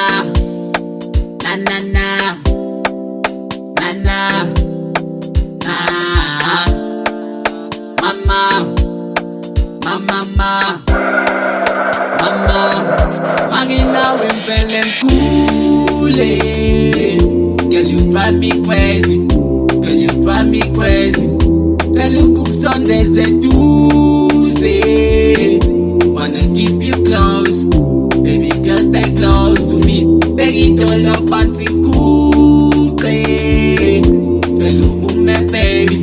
na na na na na na. Mama, mama, mama, Magina when feeling cool. Girl, you drive me crazy. Girl, you drive me crazy. Girl, you cook Sundays and Tuesdays. Wanna keep you close, baby, just stay close to me. Baby, don't love fancy cool. Girl, you fool me, baby.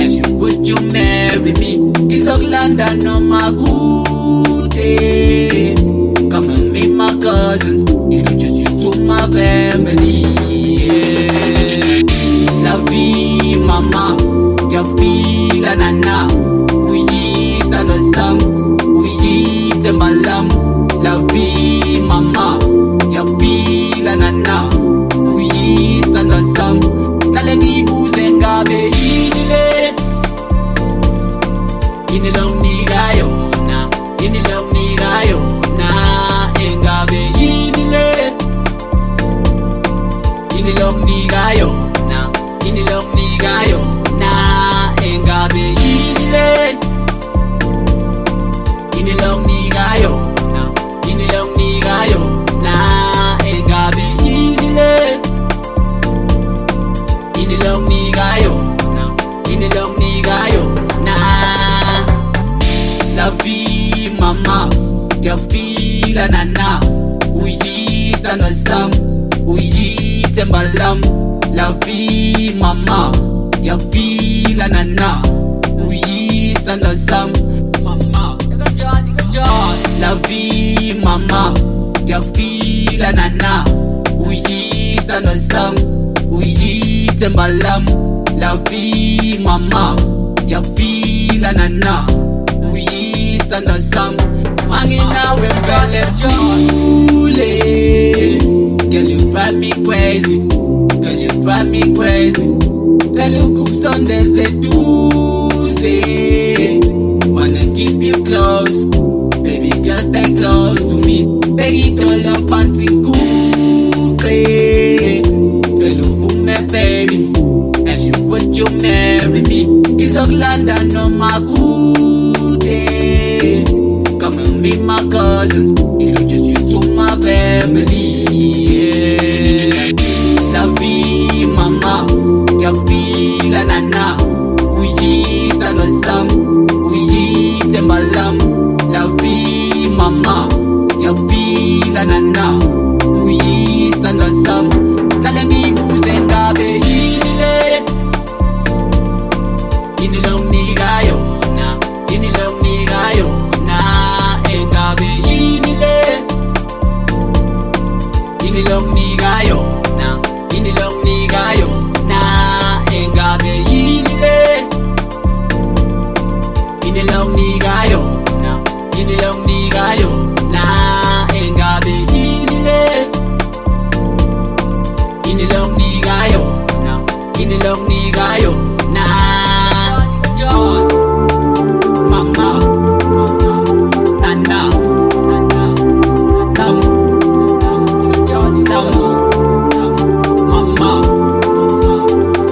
As you would you marry me? Kiss of London on my good day. Come and meet my cousins, introduce you to my family. Yeah. La vie, mama, your feel la nana. We stand on some, we malam. La vie, mama, your feel la nana. We stand on some. Talengi buzenga be inile. Inilong ni gayo na, inilong ni gayo na, engabe inile. Inilong ni gayo na, inilong ni gayo na, engabe inile. Inilong ni gayo na, inilong ni gayo na, engabe inile. Inilong ni gayo na, inilong ni gayo na. La vie, mama, your feel la nana. Uyi stand on some, uyi tembalam. La vie, mama, your feel la nana. Uyi stand on some, mama. La vie, mama, your feel la nana. Uyi stand on some, uyi tembalam. La vie, mama, your feel la nana. We stand on some. Magina when feeling cool. Girl, you drive me crazy. Girl, you drive me crazy. Girl, you cook Sundays and Tuesdays. Wanna keep you close, baby, just stay close to me. Baby, don't love fancy cool. Girl, you fool me, baby. As you would you marry me? Kiss of London on my good day. Come and meet my cousins, introduce you to my family. Yeah. La vie, mama, your feel la nana. We stand on some, we tembalam. La vie, mama, your feel la nana. We stand on some. Talengi buzenga be inile. Inilong ni gayo na, inilong ni gayo na, engabe inile. Inilong ni gayo na, inilong ni gayo na, engabe inile. Inilong ni gayo na, inilong ni gayo na, engabe inile. Inilong ni gayo na, inilong ni gayo na. Mama, nana, tam, mama,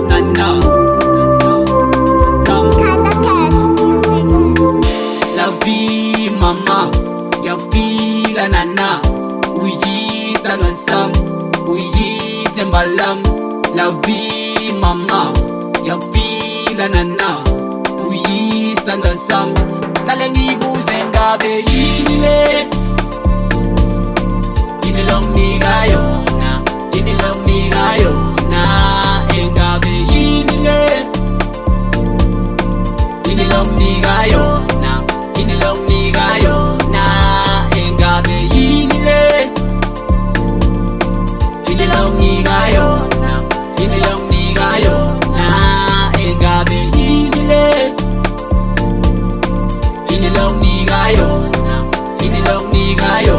nana, tam. La vie, mama, your feel la nana. Uyi stand on some, uyi tembalam. La vie, mama, your feel la nana. We stand on some. Talengi buzenga be inile. Inilong ni gayo na, inilong ni gayo na, engabe inile. Inilong ni gayo na, inilong ni gayo na, engabe inile. Inilong ni gayo na, inilong ni gayo na, engabe inile. Inilong ni gayo na, inilong ni gayo